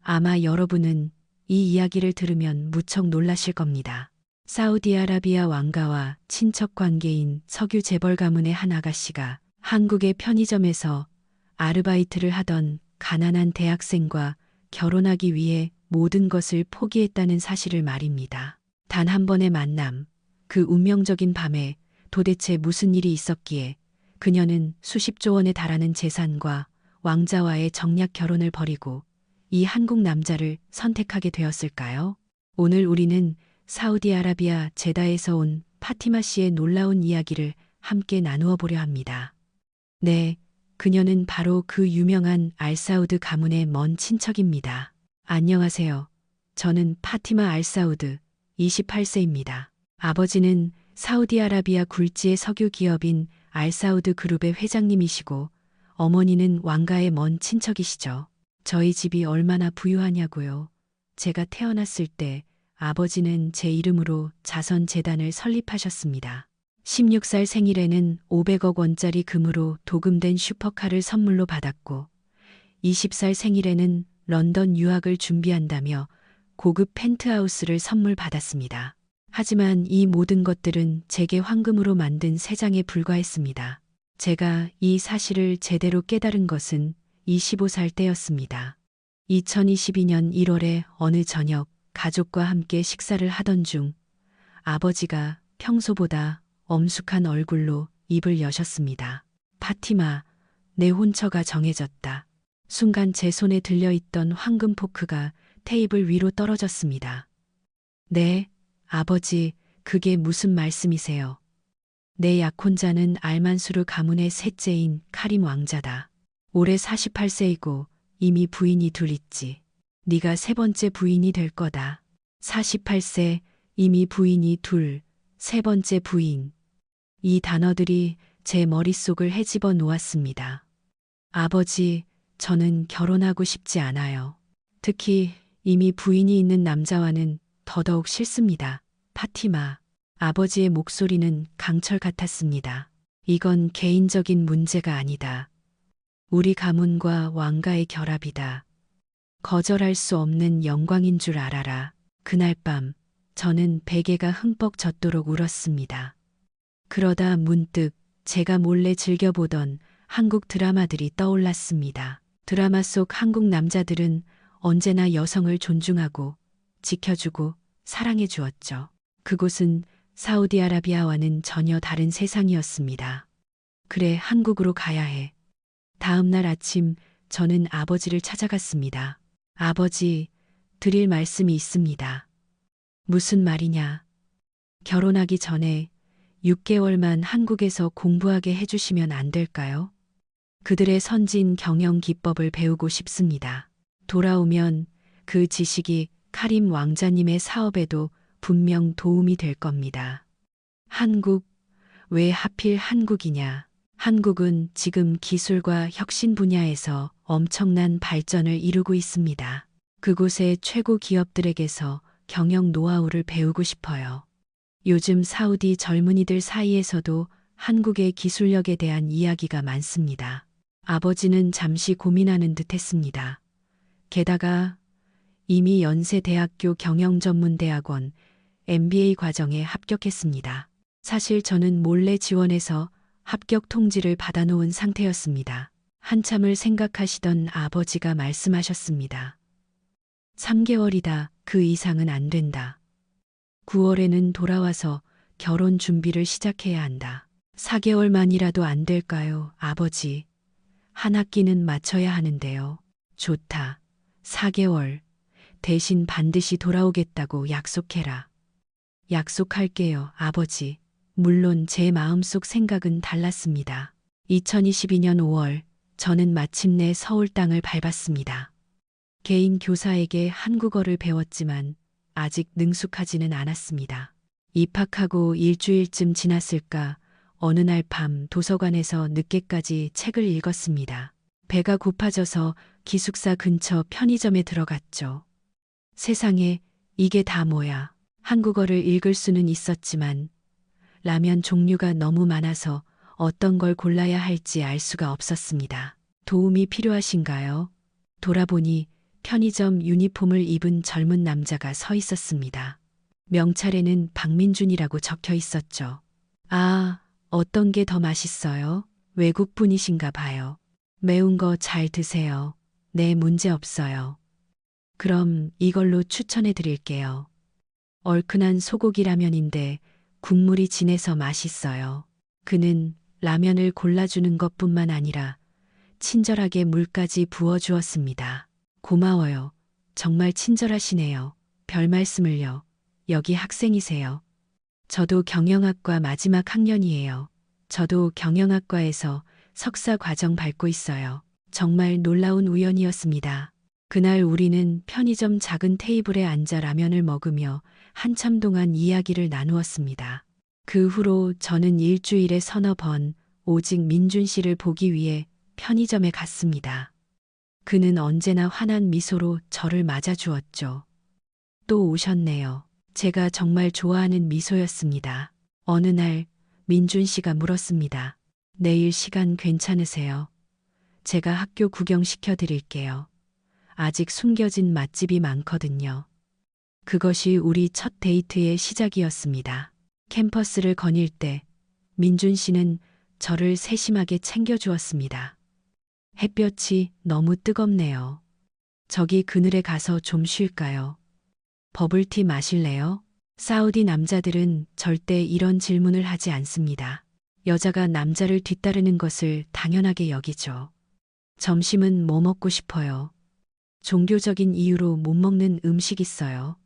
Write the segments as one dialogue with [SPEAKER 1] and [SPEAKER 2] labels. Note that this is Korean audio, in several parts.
[SPEAKER 1] 아마 여러분은 이 이야기를 들으면 무척 놀라실 겁니다. 사우디아라비아 왕가와 친척 관계인 석유 재벌 가문의 한 아가씨가 한국의 편의점에서 아르바이트를 하던 가난한 대학생과 결혼하기 위해 모든 것을 포기했다는 사실을 말입니다. 단 한 번의 만남, 그 운명적인 밤에 도대체 무슨 일이 있었기에 그녀는 수십조 원에 달하는 재산과 왕자와의 정략 결혼을 벌이고 이 한국 남자를 선택하게 되었을까요? 오늘 우리는 사우디아라비아 제다에서 온 파티마 씨의 놀라운 이야기를 함께 나누어 보려 합니다. 네, 그녀는 바로 그 유명한 알사우드 가문의 먼 친척입니다. 안녕하세요. 저는 파티마 알사우드 28세입니다. 아버지는 사우디아라비아 굴지의 석유 기업인 알사우드 그룹의 회장님이시고 어머니는 왕가의 먼 친척이시죠. 저희 집이 얼마나 부유하냐고요. 제가 태어났을 때 아버지는 제 이름으로 자선재단을 설립하셨습니다. 16살 생일에는 500억 원짜리 금으로 도금된 슈퍼카를 선물로 받았고 20살 생일에는 런던 유학을 준비한다며 고급 펜트하우스를 선물 받았습니다. 하지만 이 모든 것들은 제게 황금으로 만든 세 장에 불과했습니다. 제가 이 사실을 제대로 깨달은 것은 25살 때였습니다. 2022년 1월에 어느 저녁 가족과 함께 식사를 하던 중 아버지가 평소보다 엄숙한 얼굴로 입을 여셨습니다. 파티마, 내 혼처가 정해졌다. 순간 제 손에 들려있던 황금 포크가 테이블 위로 떨어졌습니다. 네, 아버지, 그게 무슨 말씀이세요? 내 약혼자는 알만수르 가문의 셋째인 카림 왕자다. 올해 48세이고 이미 부인이 둘 있지. 네가 세 번째 부인이 될 거다. 48세, 이미 부인이 둘, 세 번째 부인. 이 단어들이 제 머릿속을 헤집어 놓았습니다. 아버지, 저는 결혼하고 싶지 않아요. 특히 이미 부인이 있는 남자와는 더더욱 싫습니다. 파티마. 아버지의 목소리는 강철 같았습니다. 이건 개인적인 문제가 아니다. 우리 가문과 왕가의 결합이다. 거절할 수 없는 영광인 줄 알아라. 그날 밤 저는 베개가 흠뻑 젖도록 울었습니다. 그러다 문득 제가 몰래 즐겨보던 한국 드라마들이 떠올랐습니다. 드라마 속 한국 남자들은 언제나 여성을 존중하고 지켜주고 사랑해 주었죠. 그곳은 사우디아라비아와는 전혀 다른 세상이었습니다. 그래, 한국으로 가야 해. 다음 날 아침 저는 아버지를 찾아갔습니다. 아버지, 드릴 말씀이 있습니다. 무슨 말이냐? 결혼하기 전에 6개월만 한국에서 공부하게 해주시면 안 될까요? 그들의 선진 경영 기법을 배우고 싶습니다. 돌아오면 그 지식이 카림 왕자님의 사업에도 분명 도움이 될 겁니다. 한국, 왜 하필 한국이냐? 한국은 지금 기술과 혁신 분야에서 엄청난 발전을 이루고 있습니다. 그곳의 최고 기업들에게서 경영 노하우를 배우고 싶어요. 요즘 사우디 젊은이들 사이에서도 한국의 기술력에 대한 이야기가 많습니다. 아버지는 잠시 고민하는 듯 했습니다. 게다가 이미 연세대학교 경영전문대학원 MBA 과정에 합격했습니다. 사실 저는 몰래 지원해서 합격 통지를 받아놓은 상태였습니다. 한참을 생각하시던 아버지가 말씀하셨습니다. 3개월이다. 그 이상은 안 된다. 9월에는 돌아와서 결혼 준비를 시작해야 한다. 4개월만이라도 안 될까요, 아버지? 한 학기는 마쳐야 하는데요. 좋다. 4개월. 대신 반드시 돌아오겠다고 약속해라. 약속할게요, 아버지. 물론 제 마음속 생각은 달랐습니다. 2022년 5월, 저는 마침내 서울 땅을 밟았습니다. 개인 교사에게 한국어를 배웠지만 아직 능숙하지는 않았습니다. 입학하고 일주일쯤 지났을까 어느 날 밤 도서관에서 늦게까지 책을 읽었습니다. 배가 고파져서 기숙사 근처 편의점에 들어갔죠. 세상에, 이게 다 뭐야. 한국어를 읽을 수는 있었지만 라면 종류가 너무 많아서 어떤 걸 골라야 할지 알 수가 없었습니다. 도움이 필요하신가요? 돌아보니 편의점 유니폼을 입은 젊은 남자가 서 있었습니다. 명찰에는 박민준이라고 적혀 있었죠. 아, 어떤 게 더 맛있어요? 외국 분이신가 봐요. 매운 거 잘 드세요. 네, 문제 없어요. 그럼 이걸로 추천해 드릴게요. 얼큰한 소고기 라면인데 국물이 진해서 맛있어요. 그는 라면을 골라주는 것뿐만 아니라 친절하게 물까지 부어주었습니다. 고마워요. 정말 친절하시네요. 별 말씀을요. 여기 학생이세요. 저도 경영학과 마지막 학년이에요. 저도 경영학과에서 석사 과정 밟고 있어요. 정말 놀라운 우연이었습니다. 그날 우리는 편의점 작은 테이블에 앉아 라면을 먹으며 한참 동안 이야기를 나누었습니다. 그 후로 저는 일주일에 서너 번 오직 민준 씨를 보기 위해 편의점에 갔습니다. 그는 언제나 환한 미소로 저를 맞아주었죠. 또 오셨네요. 제가 정말 좋아하는 미소였습니다. 어느 날 민준 씨가 물었습니다. 내일 시간 괜찮으세요? 제가 학교 구경시켜 드릴게요. 아직 숨겨진 맛집이 많거든요. 그것이 우리 첫 데이트의 시작이었습니다. 캠퍼스를 거닐 때 민준 씨는 저를 세심하게 챙겨주었습니다. 햇볕이 너무 뜨겁네요. 저기 그늘에 가서 좀 쉴까요? 버블티 마실래요? 사우디 남자들은 절대 이런 질문을 하지 않습니다. 여자가 남자를 뒤따르는 것을 당연하게 여기죠. 점심은 뭐 먹고 싶어요? 종교적인 이유로 못 먹는 음식 있어요?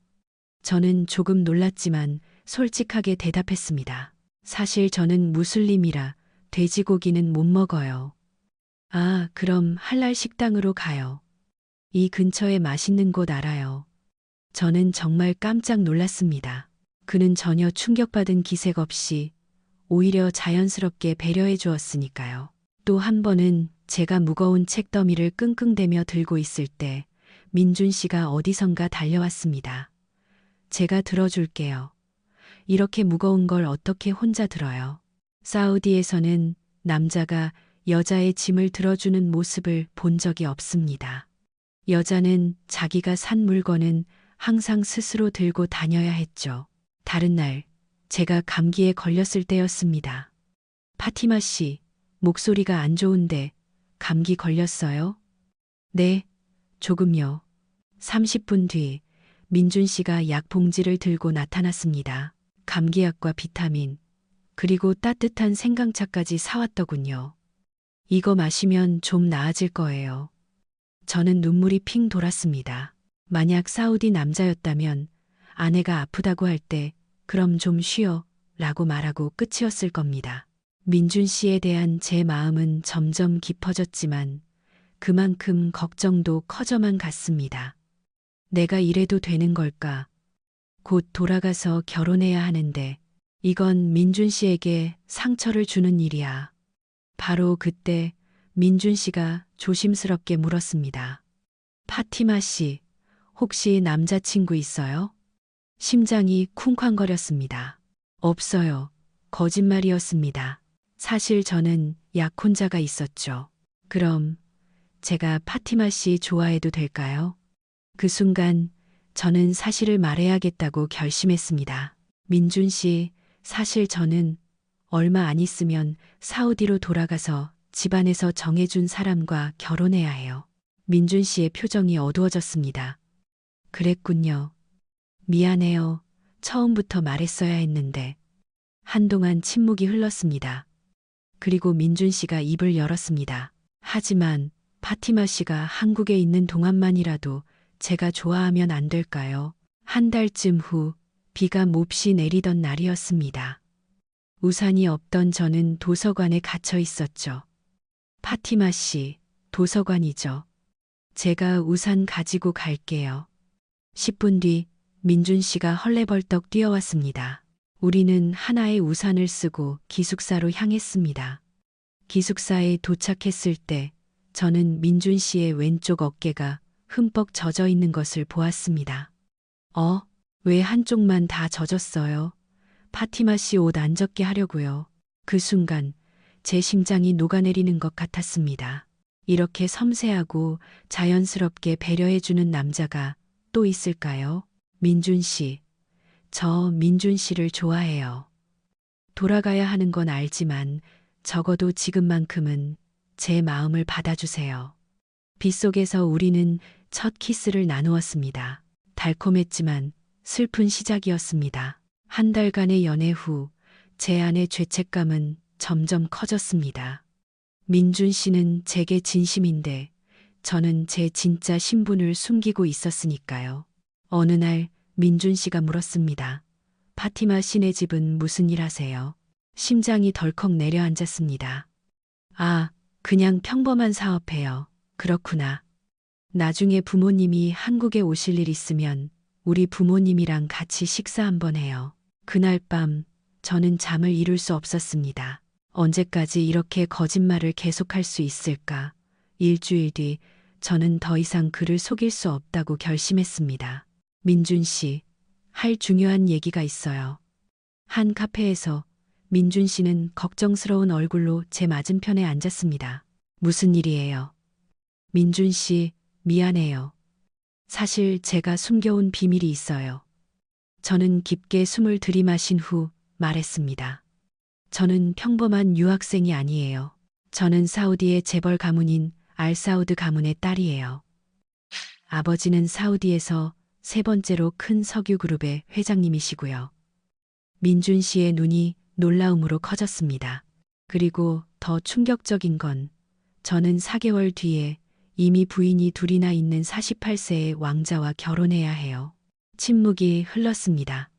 [SPEAKER 1] 저는 조금 놀랐지만 솔직하게 대답했습니다. 사실 저는 무슬림이라 돼지고기는 못 먹어요. 아, 그럼 할랄 식당으로 가요. 이 근처에 맛있는 곳 알아요. 저는 정말 깜짝 놀랐습니다. 그는 전혀 충격받은 기색 없이 오히려 자연스럽게 배려해 주었으니까요. 또 한 번은 제가 무거운 책더미를 끙끙대며 들고 있을 때 민준 씨가 어디선가 달려왔습니다. 제가 들어줄게요. 이렇게 무거운 걸 어떻게 혼자 들어요? 사우디에서는 남자가 여자의 짐을 들어주는 모습을 본 적이 없습니다. 여자는 자기가 산 물건은 항상 스스로 들고 다녀야 했죠. 다른 날, 제가 감기에 걸렸을 때였습니다. 파티마 씨, 목소리가 안 좋은데 감기 걸렸어요? 네, 조금요. 30분 뒤 민준 씨가 약 봉지를 들고 나타났습니다. 감기약과 비타민, 그리고 따뜻한 생강차까지 사왔더군요. 이거 마시면 좀 나아질 거예요. 저는 눈물이 핑 돌았습니다. 만약 사우디 남자였다면 아내가 아프다고 할 때 그럼 좀 쉬어 라고 말하고 끝이었을 겁니다. 민준 씨에 대한 제 마음은 점점 깊어졌지만 그만큼 걱정도 커져만 갔습니다. 내가 이래도 되는 걸까? 곧 돌아가서 결혼해야 하는데 이건 민준 씨에게 상처를 주는 일이야. 바로 그때 민준 씨가 조심스럽게 물었습니다. 파티마 씨, 혹시 남자친구 있어요? 심장이 쿵쾅거렸습니다. 없어요. 거짓말이었습니다. 사실 저는 약혼자가 있었죠. 그럼 제가 파티마 씨 좋아해도 될까요? 그 순간 저는 사실을 말해야겠다고 결심했습니다. 민준 씨, 사실 저는 얼마 안 있으면 사우디로 돌아가서 집안에서 정해준 사람과 결혼해야 해요. 민준 씨의 표정이 어두워졌습니다. 그랬군요. 미안해요. 처음부터 말했어야 했는데. 한동안 침묵이 흘렀습니다. 그리고 민준 씨가 입을 열었습니다. 하지만 파티마 씨가 한국에 있는 동안만이라도 제가 좋아하면 안 될까요? 한 달쯤 후 비가 몹시 내리던 날이었습니다. 우산이 없던 저는 도서관에 갇혀 있었죠. 파티마 씨, 도서관이죠. 제가 우산 가지고 갈게요. 10분 뒤 민준 씨가 헐레벌떡 뛰어왔습니다. 우리는 하나의 우산을 쓰고 기숙사로 향했습니다. 기숙사에 도착했을 때 저는 민준 씨의 왼쪽 어깨가 흠뻑 젖어 있는 것을 보았습니다. 왜 한쪽만 다 젖었어요? 파티마 씨 옷 안 젖게 하려고요. 그 순간 제 심장이 녹아내리는 것 같았습니다. 이렇게 섬세하고 자연스럽게 배려해주는 남자가 또 있을까요? 민준 씨, 저 민준 씨를 좋아해요. 돌아가야 하는 건 알지만 적어도 지금만큼은 제 마음을 받아주세요. 빗속에서 우리는 첫 키스를 나누었습니다. 달콤했지만 슬픈 시작이었습니다. 한 달간의 연애 후 제 안의 죄책감은 점점 커졌습니다. 민준 씨는 제게 진심인데 저는 제 진짜 신분을 숨기고 있었으니까요. 어느 날 민준 씨가 물었습니다. 파티마 씨네 집은 무슨 일 하세요? 심장이 덜컥 내려앉았습니다. 아, 그냥 평범한 사업해요. 그렇구나. 나중에 부모님이 한국에 오실 일 있으면 우리 부모님이랑 같이 식사 한번 해요. 그날 밤 저는 잠을 이룰 수 없었습니다. 언제까지 이렇게 거짓말을 계속할 수 있을까? 일주일 뒤 저는 더 이상 그를 속일 수 없다고 결심했습니다. 민준 씨, 할 중요한 얘기가 있어요. 한 카페에서 민준 씨는 걱정스러운 얼굴로 제 맞은편에 앉았습니다. 무슨 일이에요? 민준 씨, 미안해요. 사실 제가 숨겨온 비밀이 있어요. 저는 깊게 숨을 들이마신 후 말했습니다. 저는 평범한 유학생이 아니에요. 저는 사우디의 재벌 가문인 알사우드 가문의 딸이에요. 아버지는 사우디에서 세 번째로 큰 석유 그룹의 회장님이시고요. 민준 씨의 눈이 놀라움으로 커졌습니다. 그리고 더 충격적인 건 저는 4개월 뒤에 이미 부인이 둘이나 있는 48세의 왕자와 결혼해야 해요. 침묵이 흘렀습니다.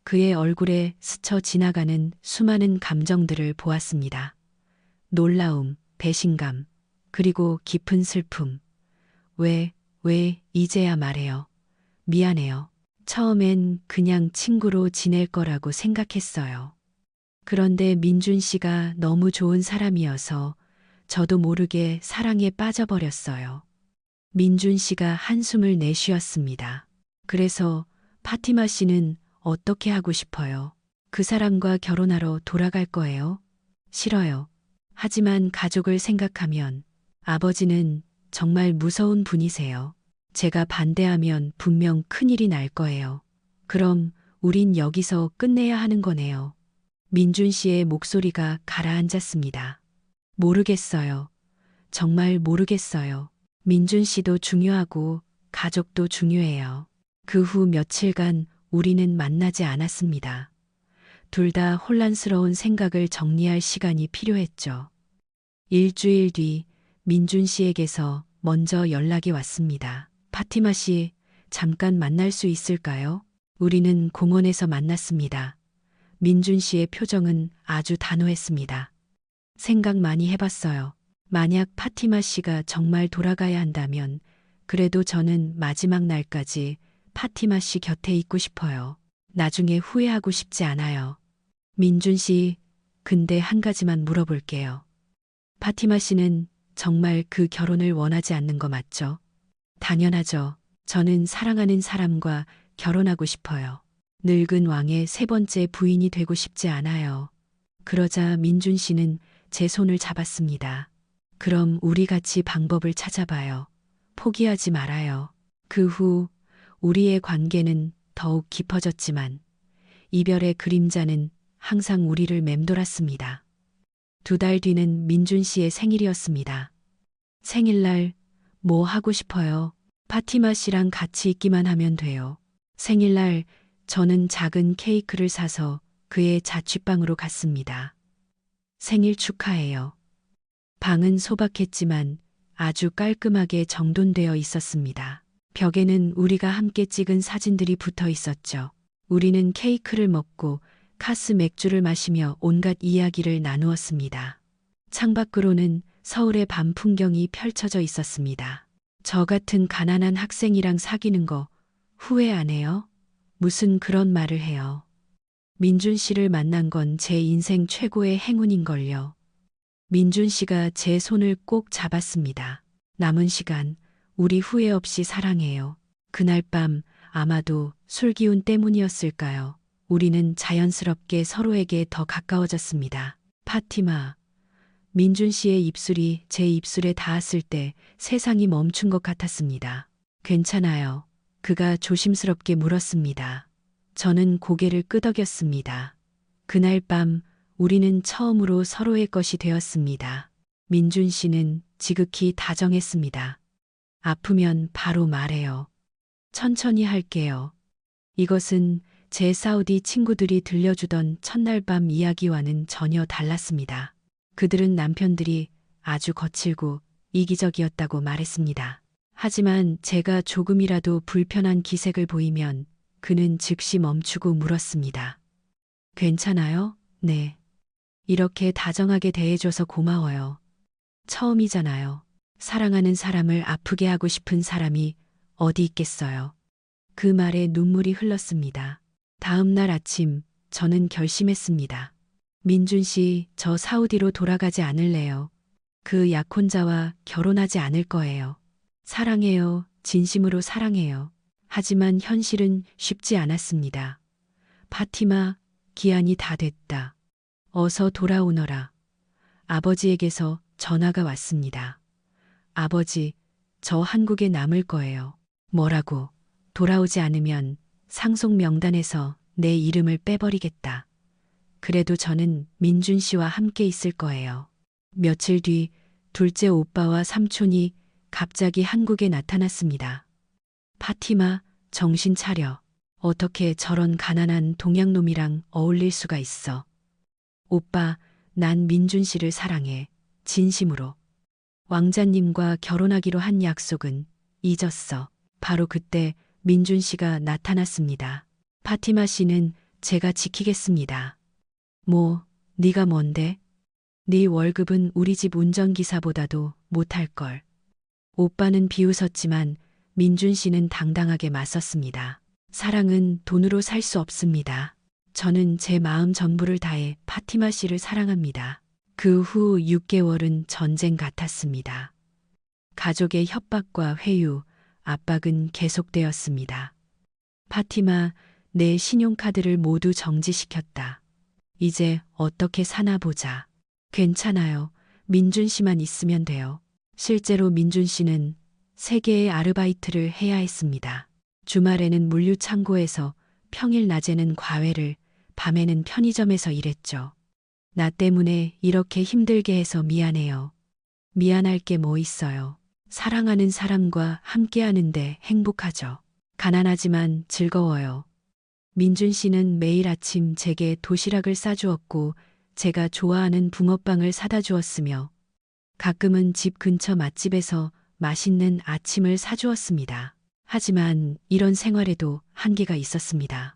[SPEAKER 1] 그의 얼굴에 스쳐 지나가는 수많은 감정들을 보았습니다. 놀라움, 배신감, 그리고 깊은 슬픔. 왜 이제야 말해요. 미안해요. 처음엔 그냥 친구로 지낼 거라고 생각했어요. 그런데 민준 씨가 너무 좋은 사람이어서 저도 모르게 사랑에 빠져버렸어요. 민준 씨가 한숨을 내쉬었습니다. 그래서 파티마 씨는 어떻게 하고 싶어요? 그 사람과 결혼하러 돌아갈 거예요? 싫어요. 하지만 가족을 생각하면 아버지는 정말 무서운 분이세요. 제가 반대하면 분명 큰일이 날 거예요. 그럼 우린 여기서 끝내야 하는 거네요. 민준 씨의 목소리가 가라앉았습니다. 모르겠어요. 정말 모르겠어요. 민준 씨도 중요하고 가족도 중요해요. 그 후 며칠간 우리는 만나지 않았습니다. 둘 다 혼란스러운 생각을 정리할 시간이 필요했죠. 일주일 뒤 민준 씨에게서 먼저 연락이 왔습니다. 파티마 씨, 잠깐 만날 수 있을까요? 우리는 공원에서 만났습니다. 민준 씨의 표정은 아주 단호했습니다. 생각 많이 해봤어요. 만약 파티마 씨가 정말 돌아가야 한다면 그래도 저는 마지막 날까지 파티마 씨 곁에 있고 싶어요. 나중에 후회하고 싶지 않아요. 민준 씨, 근데 한 가지만 물어볼게요. 파티마 씨는 정말 그 결혼을 원하지 않는 거 맞죠? 당연하죠. 저는 사랑하는 사람과 결혼하고 싶어요. 늙은 왕의 세 번째 부인이 되고 싶지 않아요. 그러자 민준 씨는 제 손을 잡았습니다. 그럼 우리 같이 방법을 찾아봐요. 포기하지 말아요. 그 후 우리의 관계는 더욱 깊어졌지만 이별의 그림자는 항상 우리를 맴돌았습니다. 2달 뒤는 민준 씨의 생일이었습니다. 생일날 뭐 하고 싶어요? 파티마 씨랑 같이 있기만 하면 돼요. 생일날 저는 작은 케이크를 사서 그의 자취방으로 갔습니다. 생일 축하해요. 방은 소박했지만 아주 깔끔하게 정돈되어 있었습니다. 벽에는 우리가 함께 찍은 사진들이 붙어 있었죠. 우리는 케이크를 먹고 카스 맥주를 마시며 온갖 이야기를 나누었습니다. 창밖으로는 서울의 밤 풍경이 펼쳐져 있었습니다. 저 같은 가난한 학생이랑 사귀는 거 후회 안 해요? 무슨 그런 말을 해요. 민준 씨를 만난 건 제 인생 최고의 행운인걸요. 민준 씨가 제 손을 꼭 잡았습니다. 남은 시간 우리 후회 없이 사랑해요. 그날 밤 아마도 술 기운 때문이었을까요? 우리는 자연스럽게 서로에게 더 가까워졌습니다. 파티마, 민준 씨의 입술이 제 입술에 닿았을 때 세상이 멈춘 것 같았습니다. 괜찮아요. 그가 조심스럽게 물었습니다. 저는 고개를 끄덕였습니다. 그날 밤 우리는 처음으로 서로의 것이 되었습니다. 민준 씨는 지극히 다정했습니다. 아프면 바로 말해요. 천천히 할게요. 이것은 제 사우디 친구들이 들려주던 첫날 밤 이야기와는 전혀 달랐습니다. 그들은 남편들이 아주 거칠고 이기적이었다고 말했습니다. 하지만 제가 조금이라도 불편한 기색을 보이면 그는 즉시 멈추고 물었습니다. 괜찮아요? 네. 이렇게 다정하게 대해줘서 고마워요. 처음이잖아요. 사랑하는 사람을 아프게 하고 싶은 사람이 어디 있겠어요. 그 말에 눈물이 흘렀습니다. 다음 날 아침 저는 결심했습니다. 민준 씨, 저 사우디로 돌아가지 않을래요. 그 약혼자와 결혼하지 않을 거예요. 사랑해요. 진심으로 사랑해요. 하지만 현실은 쉽지 않았습니다. 파티마, 기한이 다 됐다. 어서 돌아오너라. 아버지에게서 전화가 왔습니다. 아버지, 저 한국에 남을 거예요. 뭐라고? 돌아오지 않으면 상속 명단에서 내 이름을 빼버리겠다. 그래도 저는 민준 씨와 함께 있을 거예요. 며칠 뒤 둘째 오빠와 삼촌이 갑자기 한국에 나타났습니다. 파티마, 정신 차려. 어떻게 저런 가난한 동양놈이랑 어울릴 수가 있어. 오빠, 난 민준 씨를 사랑해. 진심으로. 왕자님과 결혼하기로 한 약속은 잊었어. 바로 그때 민준 씨가 나타났습니다. 파티마 씨는 제가 지키겠습니다. 뭐, 네가 뭔데? 네 월급은 우리 집 운전기사보다도 못할걸. 오빠는 비웃었지만 민준 씨는 당당하게 맞섰습니다. 사랑은 돈으로 살 수 없습니다. 저는 제 마음 전부를 다해 파티마 씨를 사랑합니다. 그 후 6개월은 전쟁 같았습니다. 가족의 협박과 회유, 압박은 계속되었습니다. 파티마, 내 신용카드를 모두 정지시켰다. 이제 어떻게 사나 보자. 괜찮아요. 민준 씨만 있으면 돼요. 실제로 민준 씨는 3개의 아르바이트를 해야 했습니다. 주말에는 물류창고에서, 평일 낮에는 과외를, 밤에는 편의점에서 일했죠. 나 때문에 이렇게 힘들게 해서 미안해요. 미안할 게 뭐 있어요. 사랑하는 사람과 함께 하는데 행복하죠. 가난하지만 즐거워요. 민준 씨는 매일 아침 제게 도시락을 싸주었고 제가 좋아하는 붕어빵을 사다 주었으며 가끔은 집 근처 맛집에서 맛있는 아침을 사주었습니다. 하지만 이런 생활에도 한계가 있었습니다.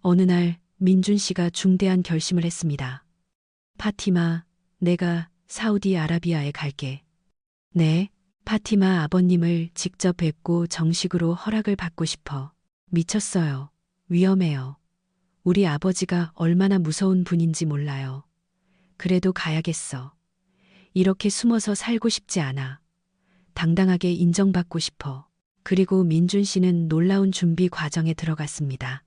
[SPEAKER 1] 어느 날 민준 씨가 중대한 결심을 했습니다. 파티마, 내가 사우디아라비아에 갈게. 네, 파티마 아버님을 직접 뵙고 정식으로 허락을 받고 싶어. 미쳤어요. 위험해요. 우리 아버지가 얼마나 무서운 분인지 몰라요. 그래도 가야겠어. 이렇게 숨어서 살고 싶지 않아. 당당하게 인정받고 싶어. 그리고 민준 씨는 놀라운 준비 과정에 들어갔습니다.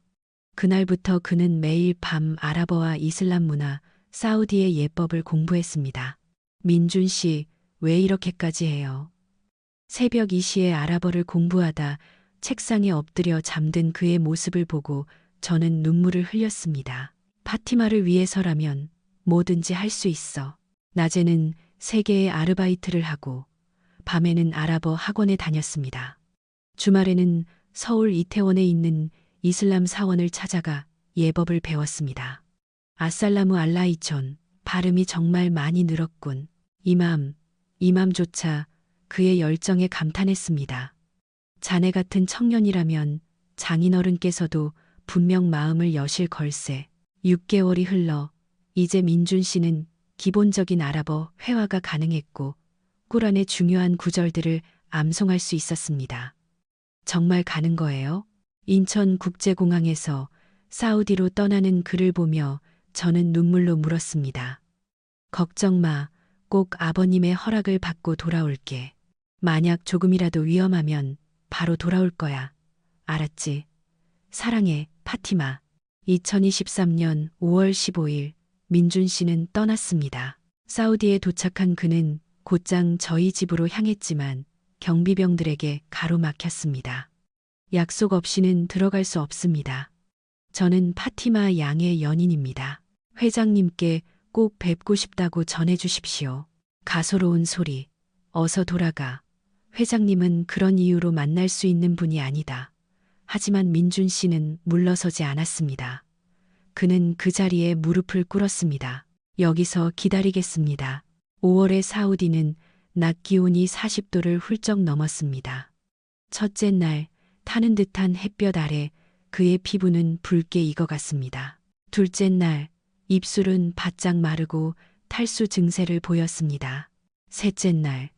[SPEAKER 1] 그날부터 그는 매일 밤 아랍어와 이슬람 문화, 사우디의 예법을 공부했습니다. 민준 씨, 왜 이렇게까지 해요? 새벽 2시에 아랍어를 공부하다 책상에 엎드려 잠든 그의 모습을 보고 저는 눈물을 흘렸습니다. 파티마를 위해서라면 뭐든지 할 수 있어. 낮에는 3개의 아르바이트를 하고 밤에는 아랍어 학원에 다녔습니다. 주말에는 서울 이태원에 있는 이슬람 사원을 찾아가 예법을 배웠습니다. 아살라무 알라이촌, 발음이 정말 많이 늘었군. 이맘조차 그의 열정에 감탄했습니다. 자네 같은 청년이라면 장인어른께서도 분명 마음을 여실 걸세. 6개월이 흘러 이제 민준 씨는 기본적인 아랍어 회화가 가능했고 꾸란의 중요한 구절들을 암송할 수 있었습니다. 정말 가는 거예요? 인천국제공항에서 사우디로 떠나는 그를 보며 저는 눈물로 물었습니다. 걱정 마. 꼭 아버님의 허락을 받고 돌아올게. 만약 조금이라도 위험하면 바로 돌아올 거야. 알았지? 사랑해, 파티마. 2023년 5월 15일 민준 씨는 떠났습니다. 사우디에 도착한 그는 곧장 저희 집으로 향했지만 경비병들에게 가로막혔습니다. 약속 없이는 들어갈 수 없습니다. 저는 파티마 양의 연인입니다. 회장님께 꼭 뵙고 싶다고 전해 주십시오. 가소로운 소리. 어서 돌아가. 회장님은 그런 이유로 만날 수 있는 분이 아니다. 하지만 민준 씨는 물러서지 않았습니다. 그는 그 자리에 무릎을 꿇었습니다. 여기서 기다리겠습니다. 5월의 사우디는 낮 기온이 40도를 훌쩍 넘었습니다. 첫째 날 타는 듯한 햇볕 아래 그의 피부는 붉게 익어갔습니다. 둘째 날 입술은 바짝 마르고 탈수 증세를 보였습니다. 셋째 날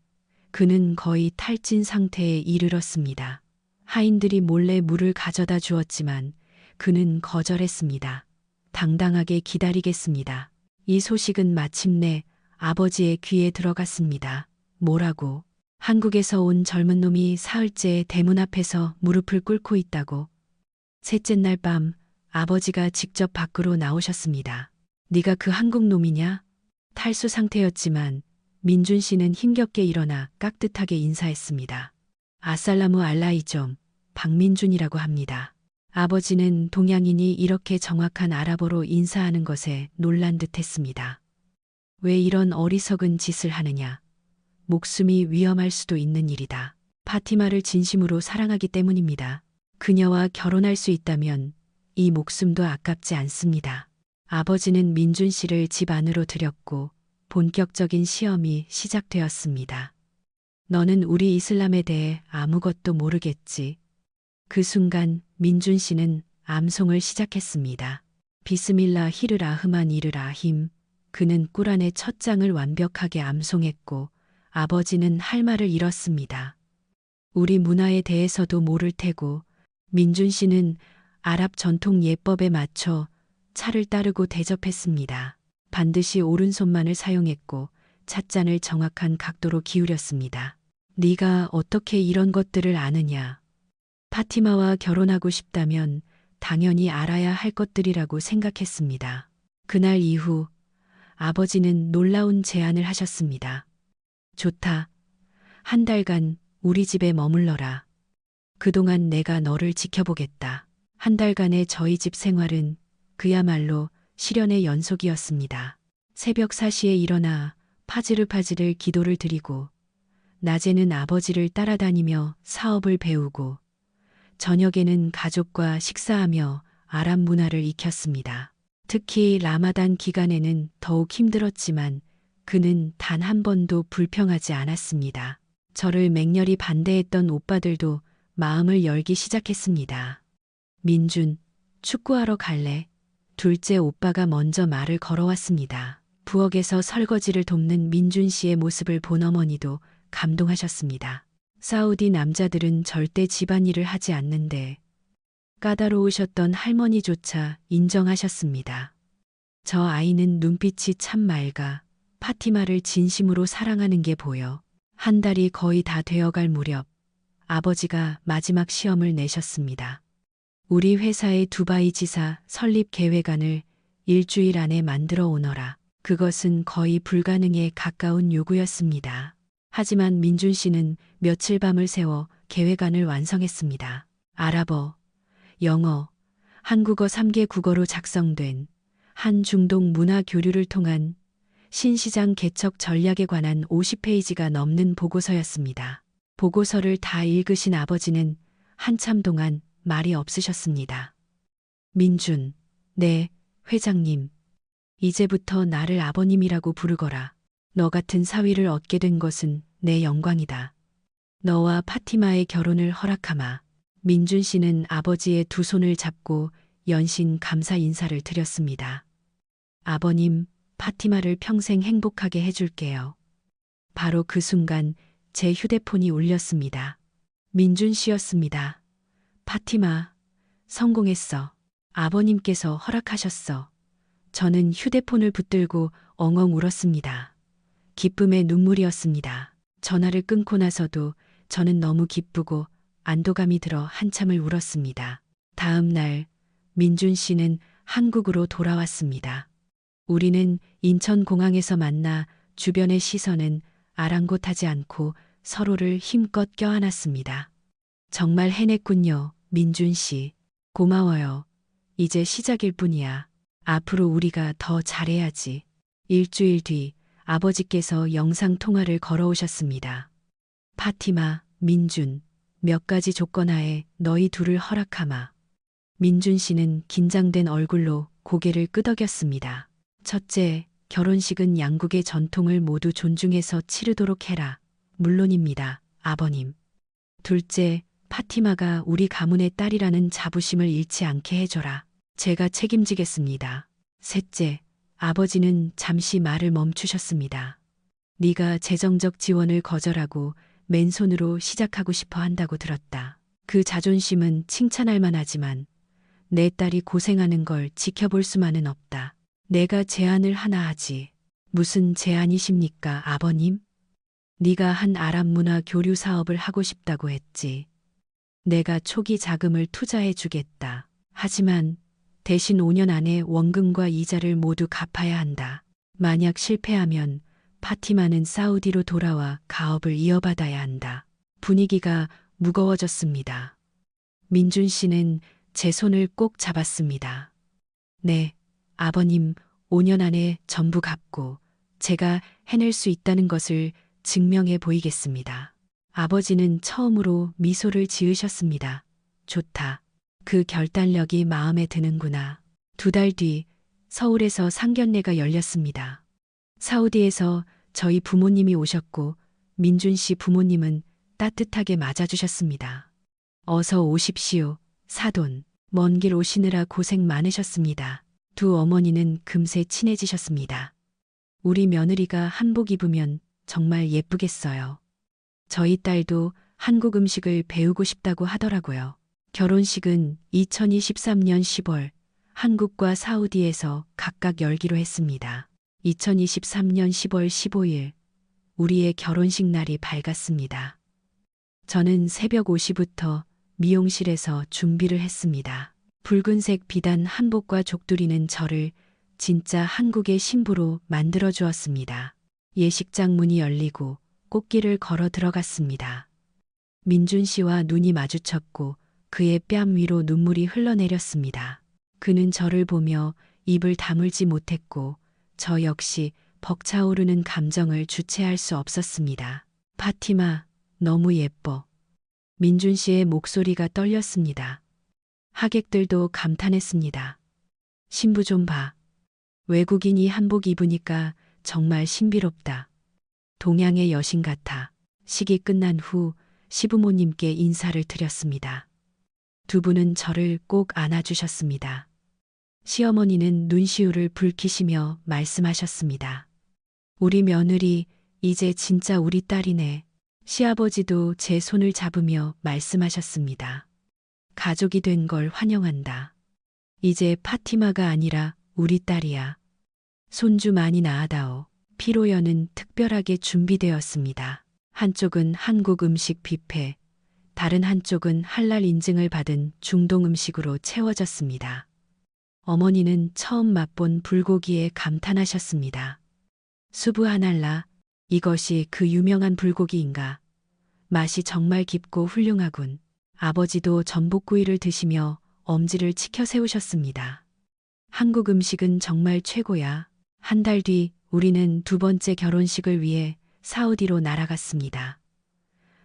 [SPEAKER 1] 그는 거의 탈진 상태에 이르렀습니다. 하인들이 몰래 물을 가져다 주었지만 그는 거절했습니다. 당당하게 기다리겠습니다. 이 소식은 마침내 아버지의 귀에 들어갔습니다. 뭐라고? 한국에서 온 젊은 놈이 사흘째 대문 앞에서 무릎을 꿇고 있다고. 셋째 날 밤 아버지가 직접 밖으로 나오셨습니다. 네가 그 한국 놈이냐? 탈수 상태였지만 민준 씨는 힘겹게 일어나 깍듯하게 인사했습니다. 아살라무 알라이좀, 박민준이라고 합니다. 아버지는 동양인이 이렇게 정확한 아랍어로 인사하는 것에 놀란 듯했습니다. 왜 이런 어리석은 짓을 하느냐? 목숨이 위험할 수도 있는 일이다. 파티마를 진심으로 사랑하기 때문입니다. 그녀와 결혼할 수 있다면 이 목숨도 아깝지 않습니다. 아버지는 민준 씨를 집 안으로 들였고 본격적인 시험이 시작되었습니다. 너는 우리 이슬람에 대해 아무것도 모르겠지. 그 순간 민준 씨는 암송을 시작했습니다. 비스밀라 히르 라흐만 이르 라힘. 그는 꾸란의 첫 장을 완벽하게 암송했고 아버지는 할 말을 잃었습니다. 우리 문화에 대해서도 모를 테고 민준 씨는 아랍 전통 예법에 맞춰 차를 따르고 대접했습니다. 반드시 오른손만을 사용했고 찻잔을 정확한 각도로 기울였습니다. 네가 어떻게 이런 것들을 아느냐? 파티마와 결혼하고 싶다면 당연히 알아야 할 것들이라고 생각했습니다. 그날 이후 아버지는 놀라운 제안을 하셨습니다. 좋다. 한 달간 우리 집에 머물러라. 그동안 내가 너를 지켜보겠다. 한 달간의 저희 집 생활은 그야말로 시련의 연속이었습니다. 새벽 4시에 일어나 파지르파지를 기도를 드리고 낮에는 아버지를 따라다니며 사업을 배우고 저녁에는 가족과 식사하며 아랍 문화를 익혔습니다. 특히 라마단 기간에는 더욱 힘들었지만 그는 단 한 번도 불평하지 않았습니다. 저를 맹렬히 반대했던 오빠들도 마음을 열기 시작했습니다. 민준, 축구하러 갈래? 둘째 오빠가 먼저 말을 걸어왔습니다. 부엌에서 설거지를 돕는 민준 씨의 모습을 본 어머니도 감동하셨습니다. 사우디 남자들은 절대 집안일을 하지 않는데 까다로우셨던 할머니조차 인정하셨습니다. 저 아이는 눈빛이 참 맑아 파티마를 진심으로 사랑하는 게 보여. 한 달이 거의 다 되어갈 무렵 아버지가 마지막 시험을 내셨습니다. 우리 회사의 두바이 지사 설립 계획안을 일주일 안에 만들어 오너라. 그것은 거의 불가능에 가까운 요구였습니다. 하지만 민준 씨는 며칠 밤을 새워 계획안을 완성했습니다. 아랍어, 영어, 한국어 3개 국어로 작성된 한 중동 문화 교류를 통한 신시장 개척 전략에 관한 50페이지가 넘는 보고서였습니다. 보고서를 다 읽으신 아버지는 한참 동안 말이 없으셨습니다. 민준, 네, 회장님. 이제부터 나를 아버님이라고 부르거라. 너 같은 사위를 얻게 된 것은 내 영광이다. 너와 파티마의 결혼을 허락하마. 민준 씨는 아버지의 두 손을 잡고 연신 감사 인사를 드렸습니다. 아버님, 파티마를 평생 행복하게 해줄게요. 바로 그 순간 제 휴대폰이 울렸습니다. 민준 씨였습니다. 파티마, 성공했어. 아버님께서 허락하셨어. 저는 휴대폰을 붙들고 엉엉 울었습니다. 기쁨의 눈물이었습니다. 전화를 끊고 나서도 저는 너무 기쁘고 안도감이 들어 한참을 울었습니다. 다음 날 민준 씨는 한국으로 돌아왔습니다. 우리는 인천공항에서 만나 주변의 시선은 아랑곳하지 않고 서로를 힘껏 껴안았습니다. 정말 해냈군요, 민준 씨. 고마워요. 이제 시작일 뿐이야. 앞으로 우리가 더 잘해야지. 일주일 뒤 아버지께서 영상 통화를 걸어오셨습니다. 파티마, 민준, 몇 가지 조건 하에 너희 둘을 허락하마. 민준 씨는 긴장된 얼굴로 고개를 끄덕였습니다. 첫째, 결혼식은 양국의 전통을 모두 존중해서 치르도록 해라. 물론입니다, 아버님. 둘째, 파티마가 우리 가문의 딸이라는 자부심을 잃지 않게 해줘라. 제가 책임지겠습니다. 셋째, 아버지는 잠시 말을 멈추셨습니다. 네가 재정적 지원을 거절하고 맨손으로 시작하고 싶어 한다고 들었다. 그 자존심은 칭찬할 만하지만 내 딸이 고생하는 걸 지켜볼 수만은 없다. 내가 제안을 하나 하지. 무슨 제안이십니까, 아버님? 네가 한 아랍 문화 교류 사업을 하고 싶다고 했지. 내가 초기 자금을 투자해 주겠다. 하지만 대신 5년 안에 원금과 이자를 모두 갚아야 한다. 만약 실패하면 파티마는 사우디로 돌아와 가업을 이어받아야 한다. 분위기가 무거워졌습니다. 민준 씨는 제 손을 꼭 잡았습니다. 네, 아버님, 5년 안에 전부 갚고 제가 해낼 수 있다는 것을 증명해 보이겠습니다. 아버지는 처음으로 미소를 지으셨습니다. 좋다. 그 결단력이 마음에 드는구나. 2달 뒤 서울에서 상견례가 열렸습니다. 사우디에서 저희 부모님이 오셨고 민준 씨 부모님은 따뜻하게 맞아주셨습니다. 어서 오십시오, 사돈. 먼 길 오시느라 고생 많으셨습니다. 두 어머니는 금세 친해지셨습니다. 우리 며느리가 한복 입으면 정말 예쁘겠어요. 저희 딸도 한국 음식을 배우고 싶다고 하더라고요. 결혼식은 2023년 10월 한국과 사우디에서 각각 열기로 했습니다. 2023년 10월 15일 우리의 결혼식 날이 밝았습니다. 저는 새벽 5시부터 미용실에서 준비를 했습니다. 붉은색 비단 한복과 족두리는 저를 진짜 한국의 신부로 만들어 주었습니다. 예식장 문이 열리고 꽃길을 걸어 들어갔습니다. 민준 씨와 눈이 마주쳤고 그의 뺨 위로 눈물이 흘러내렸습니다. 그는 저를 보며 입을 다물지 못했고 저 역시 벅차오르는 감정을 주체할 수 없었습니다. 파티마, 너무 예뻐. 민준 씨의 목소리가 떨렸습니다. 하객들도 감탄했습니다. 신부 좀 봐. 외국인이 한복 입으니까 정말 신비롭다. 동양의 여신 같아. 식이 끝난 후 시부모님께 인사를 드렸습니다. 두 분은 저를 꼭 안아주셨습니다. 시어머니는 눈시울을 붉히시며 말씀하셨습니다. 우리 며느리 이제 진짜 우리 딸이네. 시아버지도 제 손을 잡으며 말씀하셨습니다. 가족이 된 걸 환영한다. 이제 파티마가 아니라 우리 딸이야. 손주 많이 낳아다오. 피로연은 특별하게 준비되었습니다. 한쪽은 한국 음식 뷔페, 다른 한쪽은 할랄 인증을 받은 중동 음식으로 채워졌습니다. 어머니는 처음 맛본 불고기에 감탄하셨습니다. 수브하날라, 이것이 그 유명한 불고기인가? 맛이 정말 깊고 훌륭하군. 아버지도 전복구이를 드시며 엄지를 치켜 세우셨습니다. 한국 음식은 정말 최고야. 한 달 뒤 우리는 두 번째 결혼식을 위해 사우디로 날아갔습니다.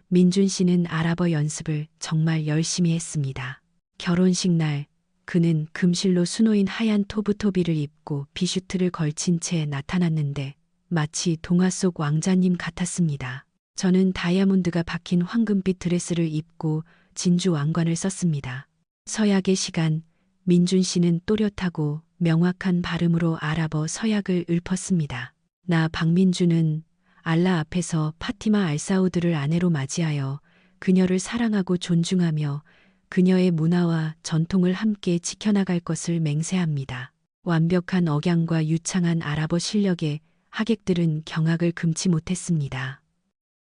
[SPEAKER 1] 민준 씨는 아랍어 연습을 정말 열심히 했습니다. 결혼식 날 그는 금실로 수놓인 하얀 토브토비를 입고 비슈트를 걸친 채 나타났는데 마치 동화 속 왕자님 같았습니다. 저는 다이아몬드가 박힌 황금빛 드레스를 입고 진주 왕관을 썼습니다. 서약의 시간, 민준 씨는 또렷하고 명확한 발음으로 아랍어 서약을 읊었습니다. 나 박민주는 알라 앞에서 파티마 알사우드를 아내로 맞이하여 그녀를 사랑하고 존중하며 그녀의 문화와 전통을 함께 지켜나갈 것을 맹세합니다. 완벽한 억양과 유창한 아랍어 실력에 하객들은 경악을 금치 못했습니다.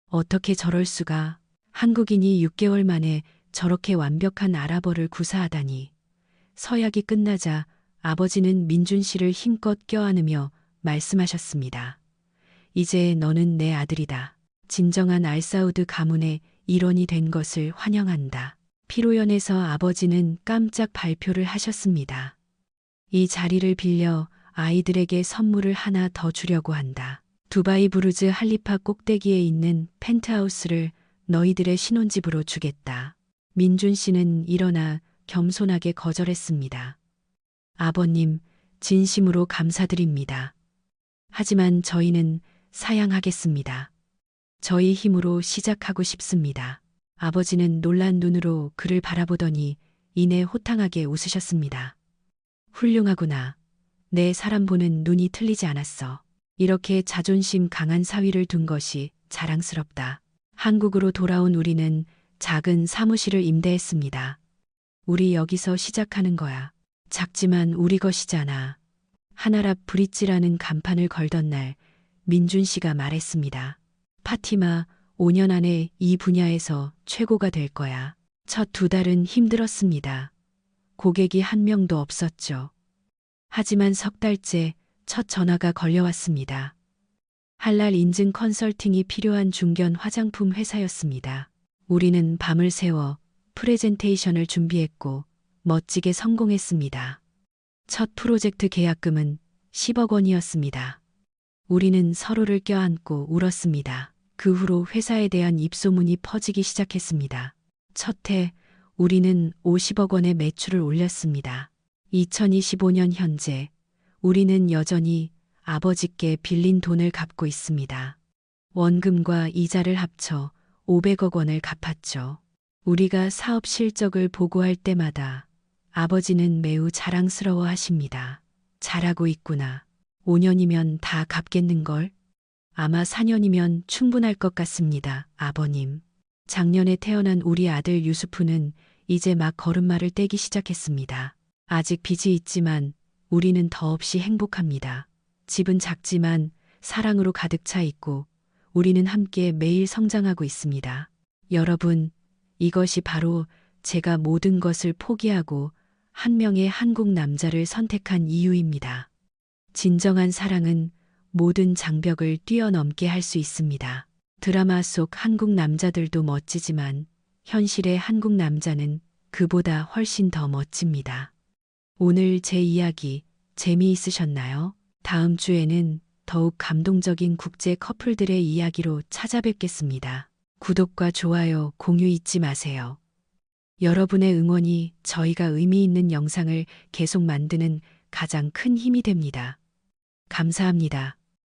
[SPEAKER 1] 어떻게 저럴 수가? 한국인이 6개월 만에 저렇게 완벽한 아랍어를 구사하다니. 서약이 끝나자 아버지는 민준 씨를 힘껏 껴안으며 말씀하셨습니다. 이제 너는 내 아들이다. 진정한 알사우드 가문의 일원이 된 것을 환영한다. 피로연에서 아버지는 깜짝 발표를 하셨습니다. 이 자리를 빌려 아이들에게 선물을 하나 더 주려고 한다. 두바이 부르즈 할리파 꼭대기에 있는 펜트하우스를 너희들의 신혼집으로 주겠다. 민준 씨는 일어나 겸손하게 거절했습니다. 아버님, 진심으로 감사드립니다. 하지만 저희는 사양하겠습니다. 저희 힘으로 시작하고 싶습니다. 아버지는 놀란 눈으로 그를 바라보더니 이내 호탕하게 웃으셨습니다. 훌륭하구나. 내 사람 보는 눈이 틀리지 않았어. 이렇게 자존심 강한 사위를 둔 것이 자랑스럽다. 한국으로 돌아온 우리는 작은 사무실을 임대했습니다. 우리 여기서 시작하는 거야. 작지만 우리 것이잖아. 하나랍 브릿지라는 간판을 걸던 날 민준 씨가 말했습니다. 파티마, 5년 안에 이 분야에서 최고가 될 거야. 첫 2달은 힘들었습니다. 고객이 한 명도 없었죠. 하지만 3달째 첫 전화가 걸려왔습니다. 할랄 인증 컨설팅이 필요한 중견 화장품 회사였습니다. 우리는 밤을 새워 프레젠테이션을 준비했고 멋지게 성공했습니다. 첫 프로젝트 계약금은 10억 원이었습니다. 우리는 서로를 껴안고 울었습니다. 그 후로 회사에 대한 입소문이 퍼지기 시작했습니다. 첫 해 우리는 50억 원의 매출을 올렸습니다. 2025년 현재 우리는 여전히 아버지께 빌린 돈을 갚고 있습니다. 원금과 이자를 합쳐 500억 원을 갚았죠. 우리가 사업 실적을 보고할 때마다 아버지는 매우 자랑스러워 하십니다. 잘하고 있구나. 5년이면 다 갚겠는걸? 아마 4년이면 충분할 것 같습니다, 아버님. 작년에 태어난 우리 아들 유수프는 이제 막 걸음마를 떼기 시작했습니다. 아직 빚이 있지만 우리는 더없이 행복합니다. 집은 작지만 사랑으로 가득 차 있고 우리는 함께 매일 성장하고 있습니다. 여러분, 이것이 바로 제가 모든 것을 포기하고 한 명의 한국 남자를 선택한 이유입니다. 진정한 사랑은 모든 장벽을 뛰어넘게 할 수 있습니다. 드라마 속 한국 남자들도 멋지지만 현실의 한국 남자는 그보다 훨씬 더 멋집니다. 오늘 제 이야기 재미있으셨나요? 다음 주에는 더욱 감동적인 국제 커플들의 이야기로 찾아뵙겠습니다. 구독과 좋아요, 공유 잊지 마세요. 여러분의 응원이 저희가 의미 있는 영상을 계속 만드는 가장 큰 힘이 됩니다. 감사합니다.